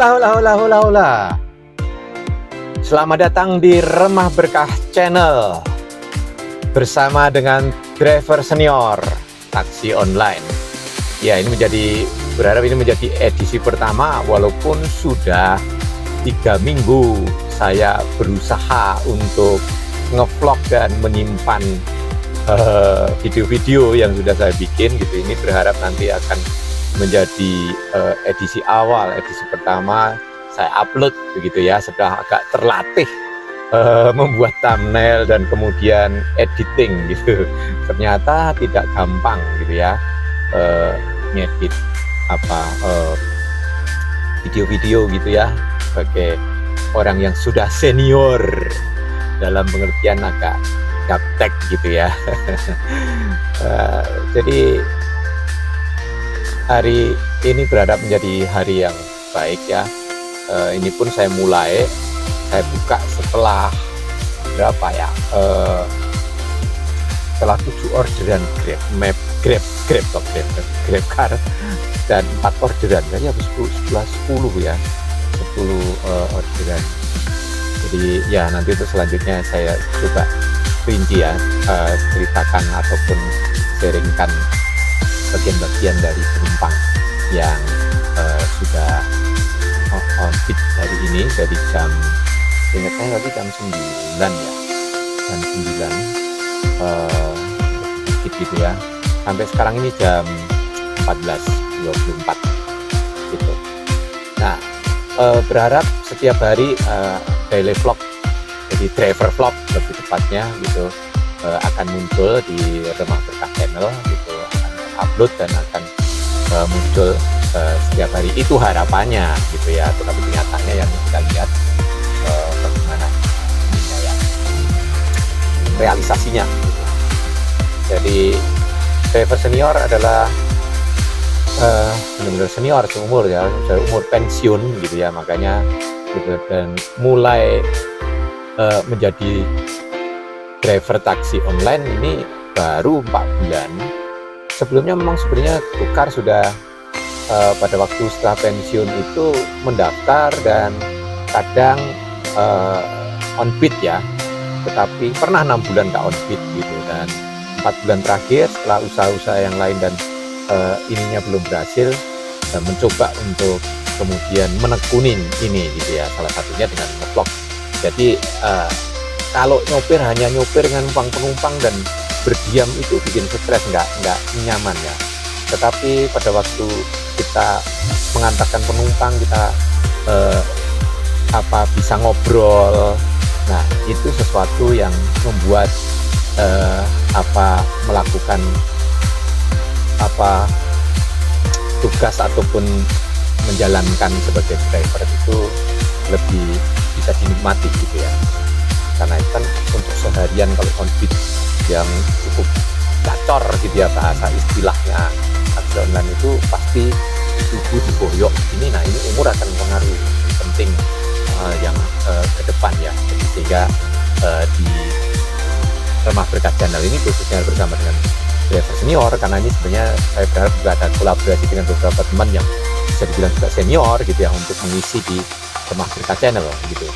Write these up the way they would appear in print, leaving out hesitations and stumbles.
Hola, hola, hola, hola, hola. Selamat datang di Remah Berkah Channel bersama dengan driver senior taksi online. Ya, berharap ini menjadi edisi pertama, walaupun sudah 3 minggu saya berusaha untuk ngevlog dan menyimpan video-video yang sudah saya bikin gitu. Ini berharap nanti akan menjadi edisi awal, edisi pertama saya upload begitu ya. Sudah agak terlatih membuat thumbnail dan kemudian editing gitu. Ternyata tidak gampang gitu ya, ngedit video-video gitu ya, sebagai orang yang sudah senior dalam pengertian agak gaptek gitu ya. Jadi hari ini berharap menjadi hari yang baik ya. Ini pun saya buka setelah berapa ya, setelah 7 orderan Grab car dan 4 orderan, jadi habis 10 ya, 10 orderan. Jadi ya nanti untuk selanjutnya saya coba rinci ya, ceritakan ataupun sharingkan bagian-bagian dari penumpang yang sudah on peak hari ini dari jam, ingat saya tadi jam 9 ya, jam 9 gitu ya, sampai sekarang ini jam 14.24 gitu. Nah, berharap setiap hari daily vlog, jadi driver vlog lebih tepatnya gitu, akan muncul di Remah Berkah Channel gitu, akan upload dan akan muncul setiap hari, itu harapannya gitu ya. Tetapi kenyataannya yang kita lihat bagaimana ya, realisasinya gitu. Jadi driver senior adalah benar-benar senior seumur ya, sudah umur pensiun gitu ya, makanya gitu. Dan mulai menjadi driver taksi online ini baru 4 bulan. Sebelumnya memang sebenarnya Gokar sudah pada waktu setelah pensiun itu mendaftar dan kadang on bid ya, tetapi pernah 6 bulan nggak on bid gitu, dan 4 bulan terakhir setelah usaha-usaha yang lain dan ininya belum berhasil, mencoba untuk kemudian menekunin ini gitu ya, salah satunya dengan ngevlog. Jadi kalau nyopir hanya nyopir dengan penumpang dan berdiam itu bikin stres, nggak nyaman ya. Tetapi pada waktu kita mengantarkan penumpang, kita bisa ngobrol, nah itu sesuatu yang membuat melakukan tugas ataupun menjalankan sebagai driver itu lebih bisa dinikmati gitu ya. Karena itu kan untuk seharian kalau on bid yang cukup gacor gitu ya, bahasa istilahnya taksi online itu pasti tubuh diboyok ini. Nah, ini umur akan mempengaruhi penting yang ke depan ya. Jadi sehingga di Remah Berkah Channel ini khususnya bersama dengan driver senior, karena ini sebenarnya saya berharap juga ada kolaborasi dengan beberapa teman yang bisa dibilang juga senior gitu ya, untuk mengisi di Remah Berkah Channel gitu.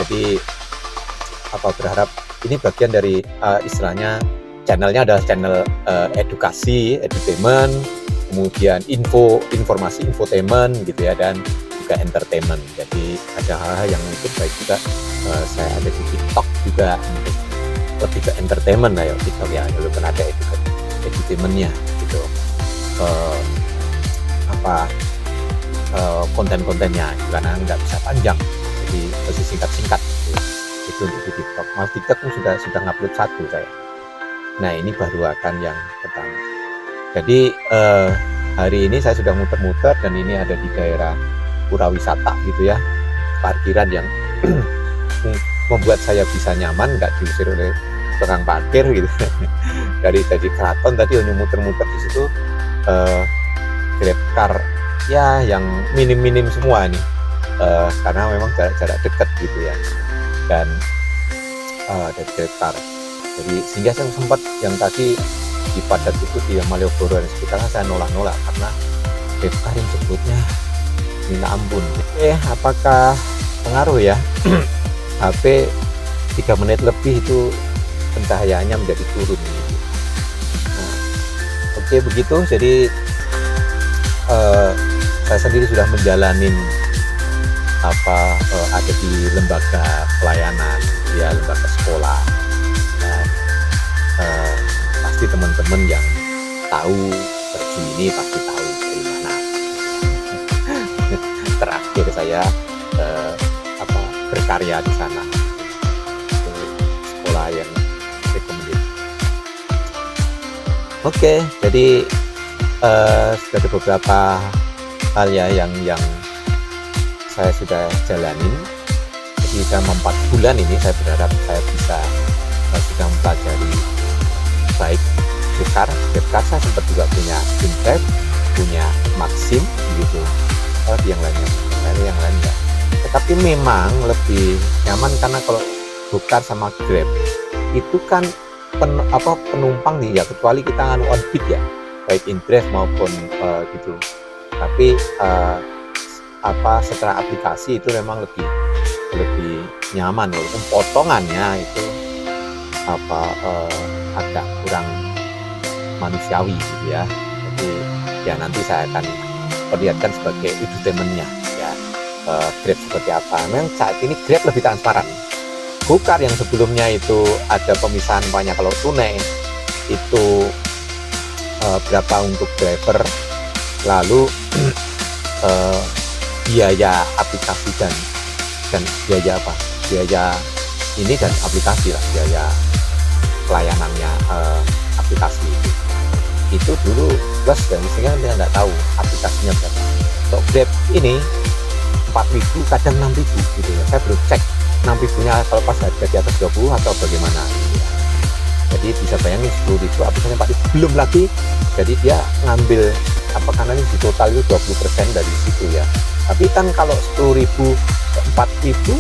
Jadi berharap ini bagian dari istilahnya channelnya adalah channel edukasi, edutainment, kemudian informasi, infotainment gitu ya, dan juga entertainment. Jadi ada hal-hal yang mungkin baik juga. Saya ada di TikTok juga untuk lebih ke entertainment lah ya, TikTok ya, walaupun ada edutainmentnya gitu, konten-kontennya karena nggak bisa panjang, jadi masih singkat-singkat gitu. Itu untuk di TikTok. Mas TikTok pun sudah ngupload 1 saya. Nah, ini baru akan yang pertama. Jadi hari ini saya sudah muter-muter dan ini ada di daerah Pura Wisata gitu ya, parkiran yang membuat saya bisa nyaman, nggak diusir oleh tukang parkir gitu. Dari keraton tadi hanya muter-muter di situ, Grab car ya yang minim semua nih, karena memang jarak dekat gitu ya, dan dari Grab car. Jadi sehingga saya sempat yang tadi di padat itu di Malioboro dan sekitarnya saya nolak karena Grab car yang jemputnya minta ampun. Apakah pengaruh ya? HP 3 menit lebih itu pencahayaannya menjadi turun gitu. Nah, oke begitu. Jadi saya sendiri sudah menjalanin ada di lembaga pelayanan, ya lembaga sekolah. Dan pasti teman-teman yang tahu Berju ini pasti tahu dari mana. Terakhir saya berkarya di sana, sekolah yang recommended. Oke, jadi sudah ada beberapa hal ya yang saya sudah jalanin. Jadi selama 4 bulan ini saya berharap saya bisa sudah mempelajari baik Sukar, DevCard. Saya sempat juga punya Impress, punya Maxim gitu, yang lainnya. Tetapi memang lebih nyaman karena kalau Sukar sama Grab itu kan penumpang nih ya, kecuali kita on beat ya, baik Impress maupun gitu. Tapi secara aplikasi itu memang lebih nyaman, walaupun potongannya itu agak kurang manusiawi gitu ya. Jadi ya nanti saya akan perlihatkan sebagai edutainmentnya ya, Grab seperti apa. Memang saat ini Grab lebih transparan. Sukar yang sebelumnya itu ada pemisahan banyak, kalau tunai itu berapa untuk driver, lalu biaya aplikasi dan biaya ini dan aplikasi lah, biaya pelayanannya aplikasi itu dulu plus, dan sehingga dia nggak tahu aplikasinya berapa. Untuk Grab ini 4.000 kadang 6.000 gitu ya, saya belum cek 6.000-nya kalau pas harga di atas 20 atau bagaimana gitu ya. Jadi bisa bayangin 10.000 aplikasinya 4.000 belum lagi, jadi dia ngambil karena ini di total itu 20% dari situ ya. Tapi kan kalau 10.000 ke 4.000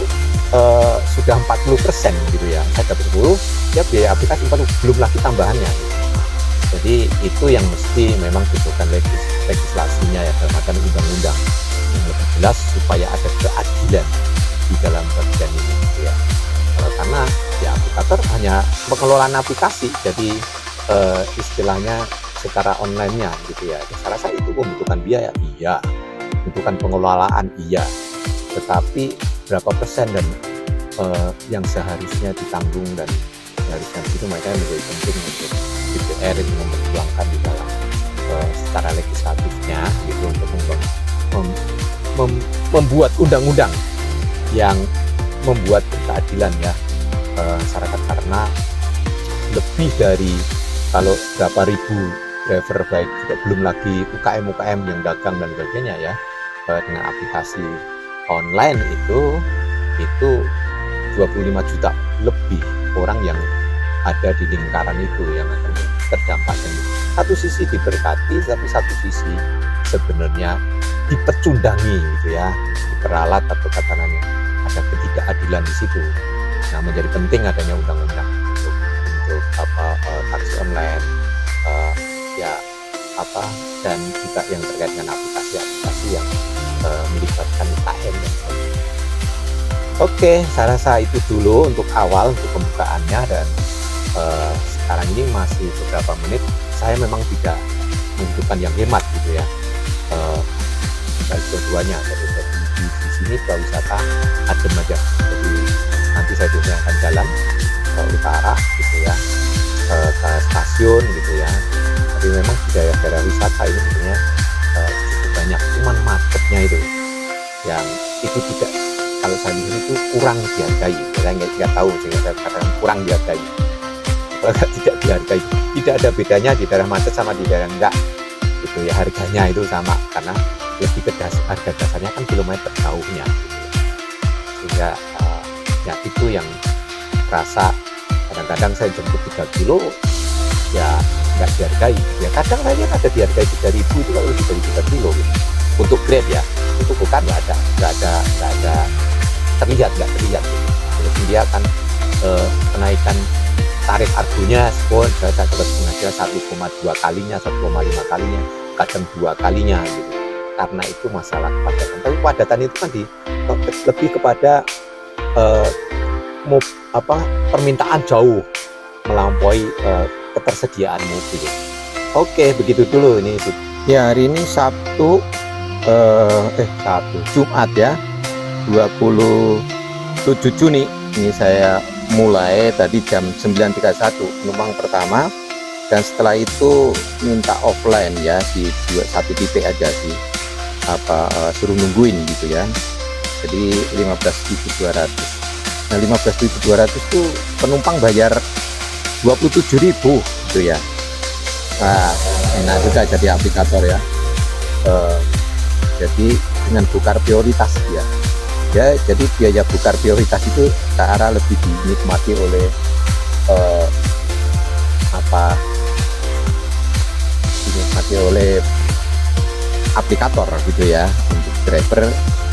sudah 40% gitu ya. Saya dapat 10 ya, biaya aplikasi 40, belum lagi tambahannya. Jadi itu yang mesti memang dibutuhkan legislasinya ya, dalam artian undang-undang yang lebih jelas supaya ada keadilan di dalam bagian ini gitu ya. Karena ya aplikator hanya pengelolaan aplikasi, jadi istilahnya secara online-nya gitu ya. Saya rasa itu membutuhkan biaya, iya, membutuhkan pengelolaan, iya, tetapi berapa persen dan yang seharusnya ditanggung dan seharusnya itu mereka menjadi penting untuk DPR itu memperjuangkan di dalam secara legislatifnya gitu, untuk membuat undang-undang yang membuat keadilan ya masyarakat, karena lebih dari kalau berapa ribu driver, baik juga belum lagi UKM yang dagang dan sebagainya ya, dengan aplikasi online itu 25 juta lebih orang yang ada di lingkaran itu yang akan terdampak. Dan satu sisi diberkati, tapi satu sisi sebenarnya dipecundangi gitu ya, diperalat atau katanya ada ketidakadilan di situ. Nah, menjadi penting adanya undang-undang untuk taksi online dan juga yang terkait dengan aplikasi yang melibatkan UKM dan sebagainya. Oke, saya rasa itu dulu untuk awal, untuk pembukaannya, dan sekarang ini masih beberapa menit. Saya memang tidak menunjukkan yang hemat gitu ya, baik keduanya, jadi di sini wisata adem aja. Jadi nanti saya juga akan jalan ke utara gitu ya, ke stasiun gitu ya. Tapi memang di daerah wisata ini sebenarnya cukup banyak, cuman marketnya itu yang itu tidak, kalau saya lihat itu kurang dihargai. Saya nggak tahu, sehingga saya katakan kurang dihargai. Kalau tidak dihargai, tidak ada bedanya di daerah macet sama di daerah enggak gitu ya, harganya itu sama, karena lebih ke harga dasarnya kan kilometer jauhnya gitu. Sehingga ya itu yang terasa. Kadang-kadang saya jemput 3 kilo ya nggak dihargai ya, kadang saya lihat ada dihargai 3.000 itu kalau lebih dari 3 kilo gitu. Untuk Grab ya, untuk bukan nggak ada terlihat gitu. Jadi dia akan kenaikan tarif argonya pun saya dapat penghasilan 1,2 kalinya, 1,5 kalinya, kadang 2 kalinya gitu. karena itu masalah kepadatan. Tapi kepadatan itu kan lebih kepada permintaan jauh melampaui ketersediaan mobil. Oke, begitu dulu ini. Ya, hari ini Jumat ya, 27 Juni. Ini saya mulai tadi jam 9.31 penumpang pertama, dan setelah itu minta offline ya di satu titik aja sih, suruh nungguin gitu ya. Jadi 15.200. Nah, 15.200 itu penumpang bayar 27.000 gitu ya. Nah, enak juga jadi aplikator ya. Jadi dengan Bukar Prioritas ya. Jadi biaya Bukar Prioritas itu cara lebih dinikmati oleh dinikmati oleh aplikator gitu ya. Untuk driver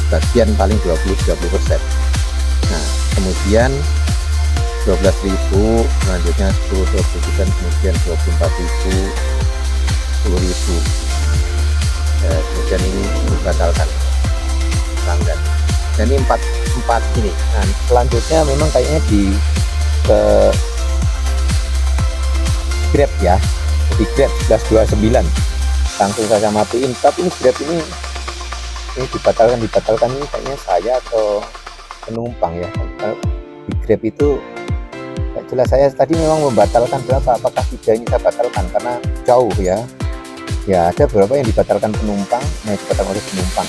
bagian paling 20-30%. Nah, kemudian 12.000, selanjutnya 10-20%, kemudian 24.000, 10.000. Kemudian ini dibatalkan pelanggan. Dan ini empat ini. Nah, selanjutnya memang kayaknya ke Grab ya. Di Grab 1129 langsung saya matiin. Tapi ini Grab ini dibatalkan ini kayaknya saya atau penumpang ya. Di Grab itu jelas saya tadi memang membatalkan berapa, apakah 3 ini saya batalkan karena jauh ya. Ya, ada beberapa yang dibatalkan penumpang, dibatalkan oleh penumpang.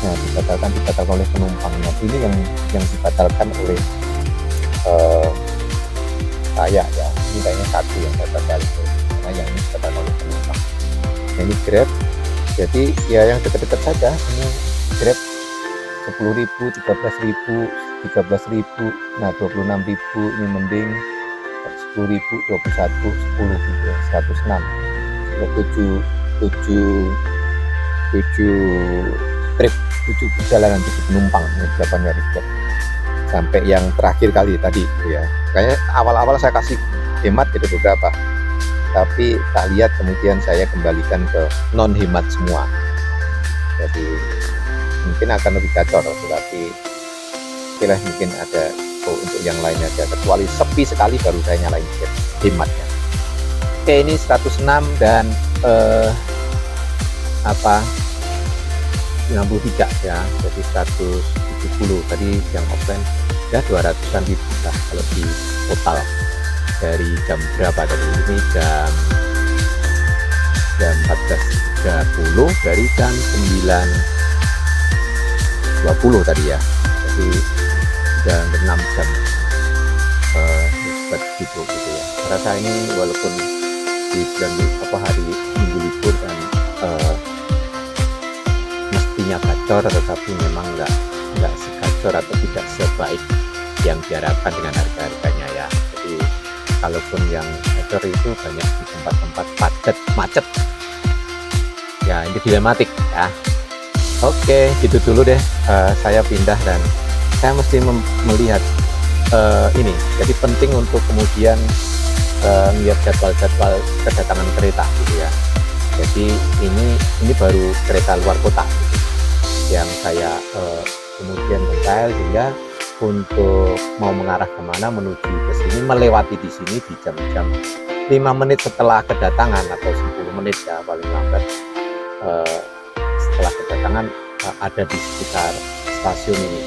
Nah, dibatalkan oleh penumpang. Nah, ini yang dibatalkan oleh saya ya. Ini kayaknya satu yang saya batalkan, karena yang ini dibatalkan oleh penumpang. Nah, ini Grab. Jadi ya yang dekat-dekat saja. Ini Grab 10.000, 13.000, 13.000, nah 26.000 ini mending, 10.000, 21, 10 gitu ya, 106, 7 perjalanan 7 penumpang ini jawabannya Grab. Sampai yang terakhir kali tadi ya, kayaknya awal-awal saya kasih hemat itu beberapa, tapi tak lihat kemudian saya kembalikan ke non hemat semua. Jadi mungkin akan lebih gacor, tetapi istilah mungkin ada untuk yang lainnya aja, kecuali sepi sekali baru saya nyalain hematnya. Oke, ini 106 dan 93 ya, jadi 170 tadi yang offline ya, 200-an ribu lah kalau di total. Dari jam berapa tadi? Ini jam 14.30 dari jam 9.20 tadi ya, jadi udah 6 jam gitu ya. Rasa ini walaupun di bulan hari minggu libur dan mestinya gacor, tetapi memang nggak segacor atau tidak sebaik yang diharapkan dengan harga-harganya ya. Jadi kalaupun yang gacor itu banyak di tempat-tempat macet ya, ini dilematik ya. Oke, gitu dulu deh. Saya pindah dan saya mesti melihat ini. Jadi penting untuk kemudian melihat jadwal kedatangan kereta gitu ya. Jadi ini baru kereta luar kota gitu, yang saya kemudian detail sehingga untuk mau mengarah kemana menuju ke sini, melewati di sini di jam-jam 5 menit setelah kedatangan atau 10 menit ya paling lambat setelah kedatangan ada di sekitar stasiun ini.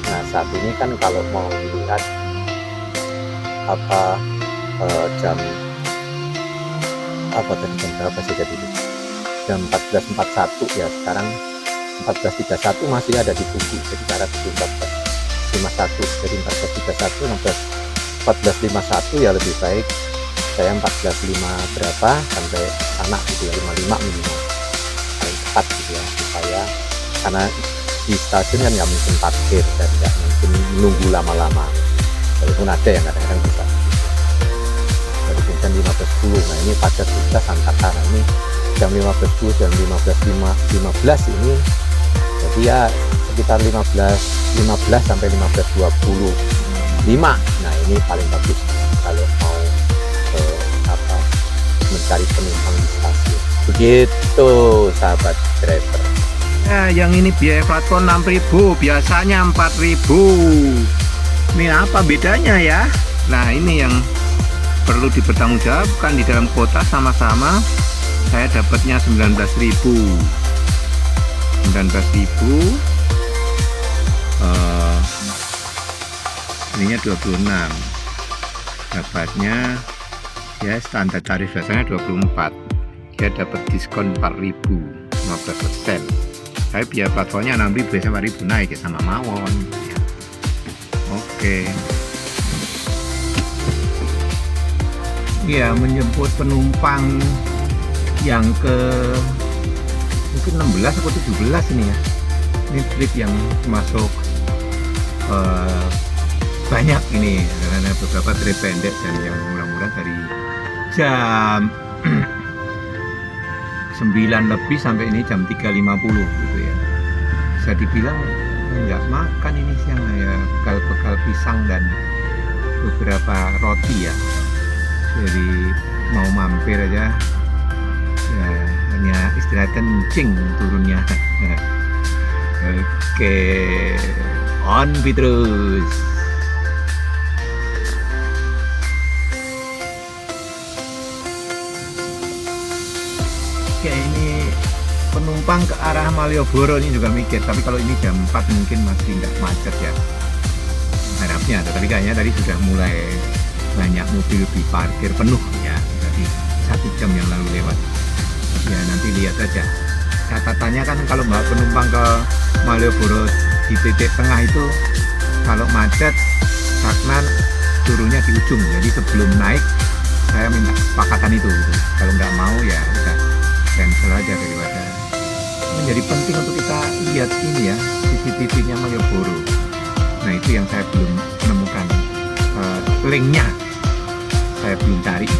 Nah, saat ini kan kalau mau melihat jam berapa sih tadi? Jam 14.41 ya, sekarang 14.31 masih ada di Tugu, jadi cara Tugu 14.51, jadi 14.31, 14.51 ya lebih baik saya 14.5 berapa sampai sana gitu ya, 55 minimal paling cepat gitu ya, supaya karena di stasiun kan nggak mungkin parkir dan nggak mungkin menunggu lama-lama, walaupun ada yang kadang-kadang bisa dari jam 15.10. Nah, ini pada sudah Santaka, nah ini jam 15.10, jam 15.15 ini jadi ya sekitar 15 sampai 15.25. Nah, ini paling bagus kalau mau mencari penumpang di stasiun. Gitu sahabat driver. Nah, yang ini biaya platform 6.000, biasanya 4.000. Ini apa bedanya ya? Nah, ini yang perlu dipertanggungjawabkan. Di dalam kota sama-sama saya dapatnya 19.000. 19.000. Ininya 26. Dapatnya ya standar tarif biasanya 24. Dia dapat diskon 4.000, 15%. Tapi biaya platformnya 6.000 sampai 4.000 naik ya, sama mawon ya. Oke. Ya, menjemput penumpang yang ke mungkin 16 atau 17 ini ya. Ini trip yang masuk banyak ini, karena beberapa trip pendek dan yang murah-murah dari jam 9 lebih sampai ini jam 3.50 gitu ya. Bisa dibilang nggak makan ini siang ya, bekal-bekal pisang dan beberapa roti ya. Jadi mau mampir aja ya, hanya istirahat kencing turunnya. Oke, on terus. Oke, ini penumpang ke arah Malioboro ini juga mikir, tapi kalau ini jam 4 mungkin masih nggak macet ya, harapnya. Tapi kayaknya tadi sudah mulai banyak mobil diparkir penuh ya, jadi 1 jam yang lalu lewat ya. Nanti lihat aja catatannya kan, kalau bawa penumpang ke Malioboro di titik tengah itu kalau macet stagnan turunnya di ujung. Jadi sebelum naik saya minta kesepakatan itu gitu. Kalau nggak mau ya udah cancel aja, daripada menjadi penting untuk kita lihat ini ya, CCTV-nya Malioboro. Nah, itu yang saya belum menemukan linknya, saya belum cari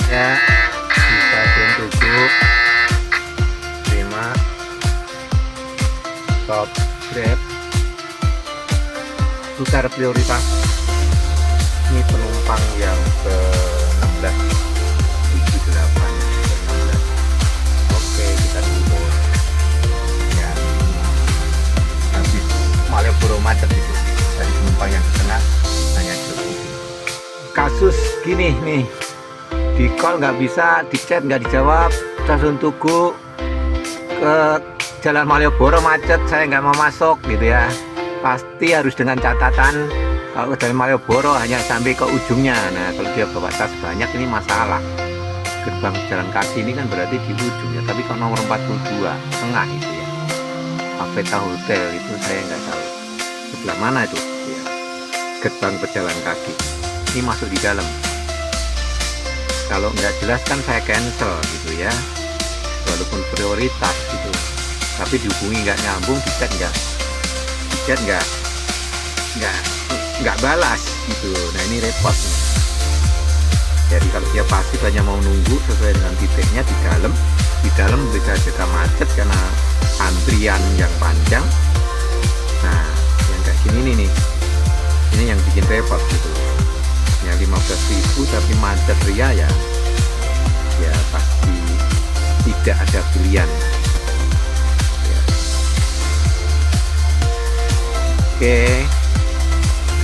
ya. Di stasiun Tugu terima stop Grab tukar prioritas. Ini penumpang yang ke 16, 78, 16. Oke, kita tunggu ya. Habis Malioboro macet itu, dari penumpang yang ke tengah hanya cukup. Kasus gini nih, di call nggak bisa, di chat nggak dijawab, stasiun Tugu ke Jalan Malioboro macet, saya nggak mau masuk gitu ya. Pasti harus dengan catatan, kalau ke Jalan Malioboro hanya sampai ke ujungnya. Nah, kalau dia bawa tas banyak ini masalah. Gerbang jalan kaki ini kan berarti di ujungnya, tapi kalau nomor 42 tengah itu ya, Aveta Hotel itu saya nggak tahu sebelah mana itu ya. Gerbang pejalan kaki ini masuk di dalam. Kalau nggak jelas kan saya cancel gitu ya, walaupun prioritas gitu, tapi dihubungi nggak nyambung, di chat nggak balas gitu. Nah, ini repot nih. Jadi kalau dia pasif hanya mau nunggu sesuai dengan titiknya di dalam bisa juga macet karena antrian yang panjang. Nah, yang kayak gini nih, ini yang bikin repot gitu. Yang 15.000 tapi macet ria ya pasti tidak ada pilihan ya. Oke,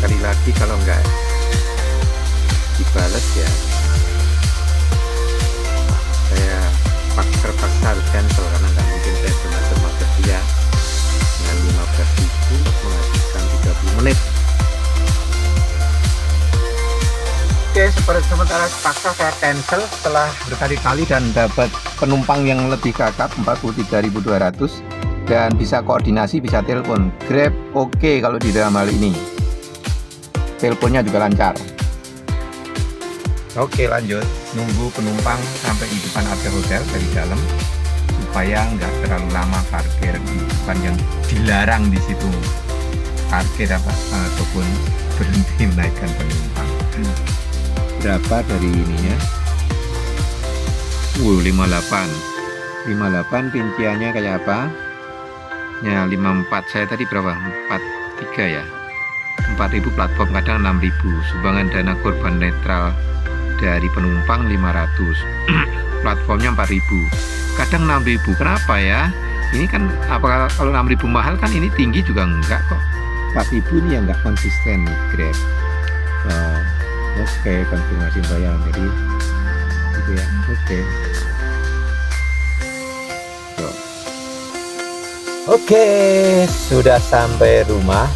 sekali lagi kalau nggak dibales ya saya terpaksa harus cancel, karena nggak mungkin saya cuma dia dengan 15.000 menghabiskan 30 menit. Oke, sementara terpaksa saya cancel setelah berkali-kali dan dapat penumpang yang lebih kakap 43.200 dan bisa koordinasi, bisa telepon. Grab oke kalau di dalam hal ini, teleponnya juga lancar. Oke, lanjut nunggu penumpang sampai di depan area hotel dari dalam, supaya nggak terlalu lama parkir di depan yang dilarang di situ parkir ataupun berhenti menaikkan penumpang. Berapa dari ininya? 58 rinciannya kayak apa ya? 54, saya tadi berapa? 43 ya, 4.000 platform, kadang 6.000. Sumbangan dana korban netral dari penumpang 500. platformnya 4.000, kadang 6.000. Kenapa ya? Ini kan apakah kalau 6.000 mahal kan, ini tinggi juga enggak kok. 4.000 ini yang enggak konsisten nih Grab. Oke, konfirmasi bayar, jadi gitu ya. Oke. Oke, sudah sampai rumah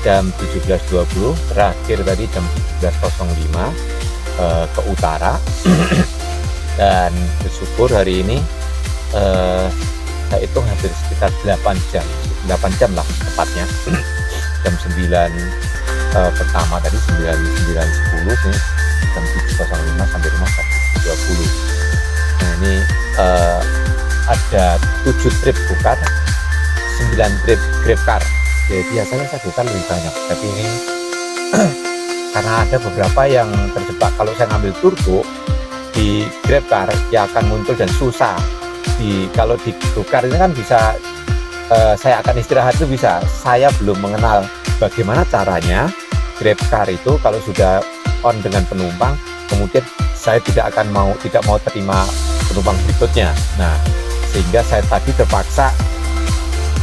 jam 17.20, terakhir tadi jam 17.05 ke utara. Dan bersyukur hari ini saya hitung hampir sekitar 8 jam lah tepatnya. Jam 9 pertama tadi 9.10 sini jam 7.05 sampai rumah jam 7.20. Nah ini ada 7 trip Gokar, 9 trip GrabCar. Jadi biasanya saya Gokar lebih banyak, tapi ini karena ada beberapa yang terjebak. Kalau saya ngambil turbo di GrabCar ya akan muncul dan susah. Kalau di Gokar ini kan bisa, saya akan istirahat itu bisa. Saya belum mengenal bagaimana caranya GrabCar itu kalau sudah on dengan penumpang, kemudian saya tidak mau terima penumpang berikutnya. Nah, sehingga saya tadi terpaksa,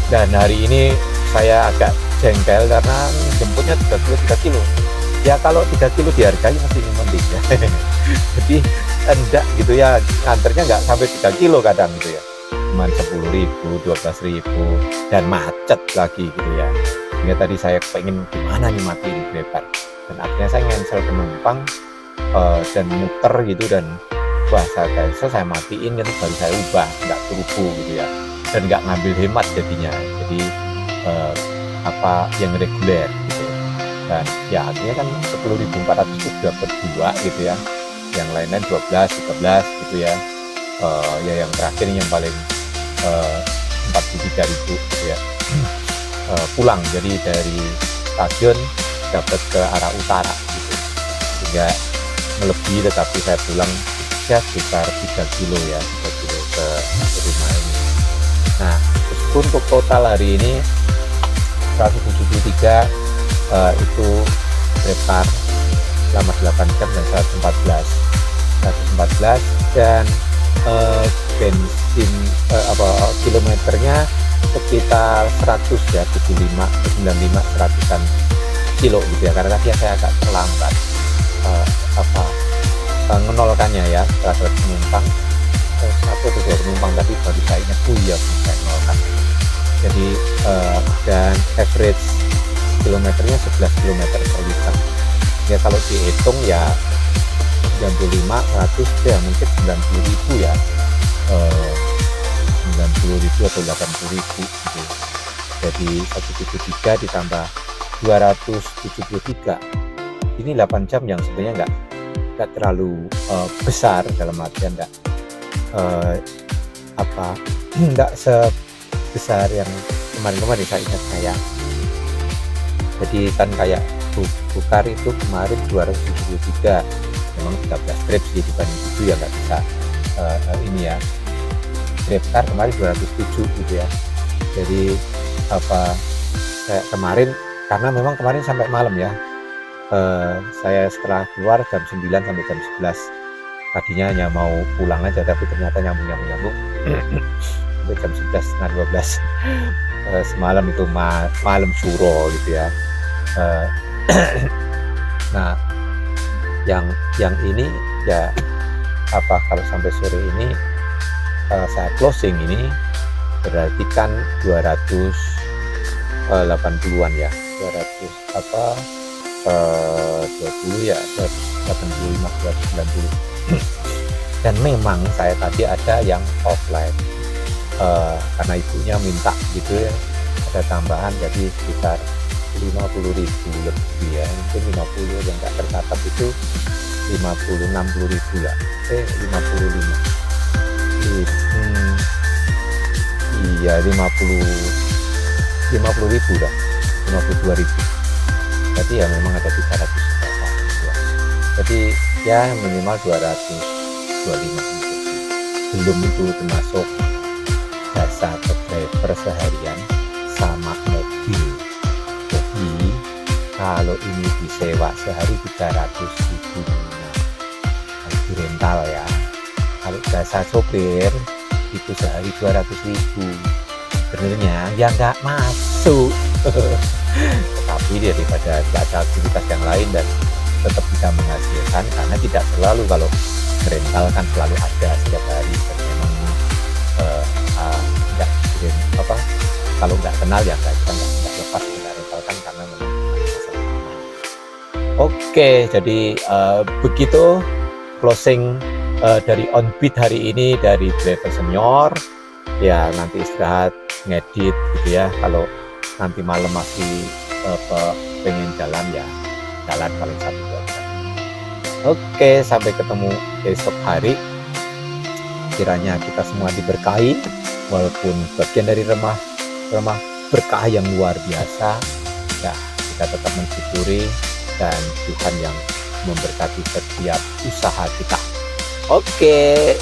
dan hari ini saya agak jengkel karena jemputnya 3 kilo. Ya kalau 3 kilo dihargai masih mending ya. Jadi enggak gitu ya, nganternya nggak sampai 3 kilo kadang gitu ya, cuma 10.000, 12.000, dan macet lagi gitu ya. Sehingga tadi saya pengen gimana nih matiin GrabCar, dan akhirnya saya cancel penumpang dan muter gitu, dan wah saya cancel, saya matiin, itu baru saya ubah nggak turbo gitu ya, dan nggak ngambil hemat jadinya, jadi apa yang reguler gitu. Dan ya akhirnya kan 10.400 itu dapat 2 gitu ya, yang lain-lain 12, 13 gitu ya. Ya yang terakhir yang paling 43.000 gitu ya. Pulang, jadi dari stasiun dapat ke arah utara gitu, sehingga melebihi, tetapi saya pulang ya sekitar 3 kilo ya, 3 kilo ke rumah ini. Nah, untuk total hari ini 173 itu GrabCar selama 8 jam dan 114 dan bensin kilometernya sekitar 100 ya, 75, 95, 100-an kilo gitu ya, karena tadi saya agak terlambat menolkannya ya, setelah penumpang 1 atau 2 penumpang tadi baru saya ingat, ya saya menolkan. Jadi dan average kilometernya 11 km per liter ya, kalau dihitung ya 95, 100 ya mungkin 90.000 ya, 90.000 atau 80.000 gitu. Jadi 173 ditambah 273, ini 8 jam yang sebenarnya nggak terlalu besar, dalam artian nggak sebesar yang kemarin saya ingat saya. Jadi kan kayak Gokar itu kemarin 273, memang 13 trip sih dibanding itu ya, nggak bisa ini ya. GrabCar kemarin 207 gitu ya. Jadi kayak kemarin, karena memang kemarin sampai malam ya, saya setelah keluar jam 9 sampai jam 11, tadinya hanya mau pulang aja, tapi ternyata nyambung sampai jam 11, setengah 12 semalam itu malam suro gitu ya. Nah, yang ini ya kalau sampai sore ini saya closing ini berarti kan 280-an ya, 20 ya, 285, 290. Dan memang saya tadi ada yang offline karena ibunya minta gitu ya, ada tambahan, jadi sekitar 50.000 lebih ya, mungkin 50 yang nggak tercatat itu 60.000 ya, 55. Iya 50.000 dah, 52.000. Jadi ya memang ada 300 berapa ya. Jadi ya minimal 225 belum itu termasuk jasa ke driver seharian sama mobil. Jadi kalau ini disewa sehari 300.000 di rental ya, kalau jasa sopir itu sehari 200.000 sebenarnya ya nggak masuk tetapi daripada nggak ada aktivitas yang lain dan tetap bisa menghasilkan, karena tidak selalu kalau rental kan selalu ada setiap hari dan memang nggak apa kalau nggak kenal ya kita nggak lepas kita rental kan karena memang masalah aman. Oke, jadi begitu closing dari Onbeat hari ini dari driver senior. Ya nanti istirahat ngedit gitu ya, kalau nanti malam masih pengen jalan ya jalan paling 1-2 jam. Oke, sampai ketemu besok hari, kiranya kita semua diberkahi walaupun bagian dari remah berkah yang luar biasa ya, kita tetap mensyukuri dan Tuhan yang memberkati setiap usaha kita. Oke.